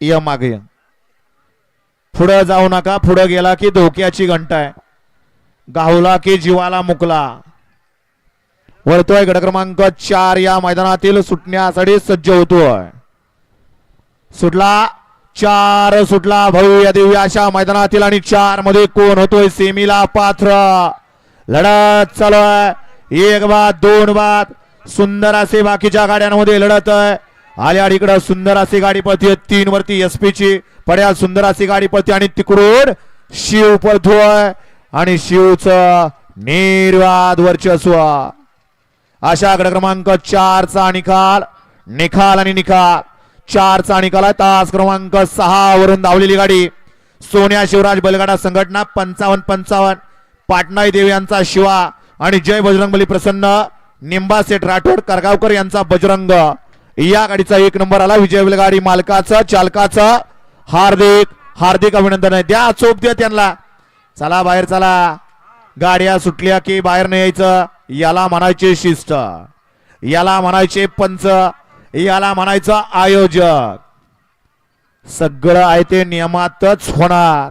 या मागे पुढे जाऊ नका, पुढे गेला की धोक्याची घंटा आहे, गावला की जीवाला मुकला. वळतोय गट क्रमांक 4 या मैदानातील सुटण्यासाठी सज्ज होतोय. सुटला 4 सुटला भव्य दिव्य अशा मैदानातील आणि 4 मध्ये कोण होतोय सेमीला पात्र. लढत चालू आहे, 1 बाद 2 बाद. सुंदर असे बाकीच्या गाड्यांमध्ये लढत आहे. आल्या इकडं सुंदर अशी गाडी पळते 3 वरती एसपी ची पड्याल सुंदर अशी गाडी पळते आणि तिकडून शिव पळतोय आणि शिवचं निर्वाद वर्चस्व. अशा गट क्रमांक 4 चा निकाल आणि निकाल 4 चा निकाल आहे. तास क्रमांक 6 वरून धावलेली गाडी सोन्या शिवराज बैलगाडा संघटना 55-55 पाटणाई देव यांचा शिवा आणि जय बजरंगबली प्रसन्न निंबा सेठ राठोड करगावकर यांचा बजरंग. या गाडीचा 1 नंबर आला. विजय बैलगाडी मालकाचं चालकाचं हार्दिक हार्दिक अभिनंदन आहे. द्या चोप द्या त्यांना. चला बाहेर चला, गाड्या सुटल्या की बाहेर नाही यायचं. याला म्हणायचे शिस्त, याला म्हणायचे पंच, याला म्हणायचं आयोजक. सगळं आहे ते नियमातच होणार.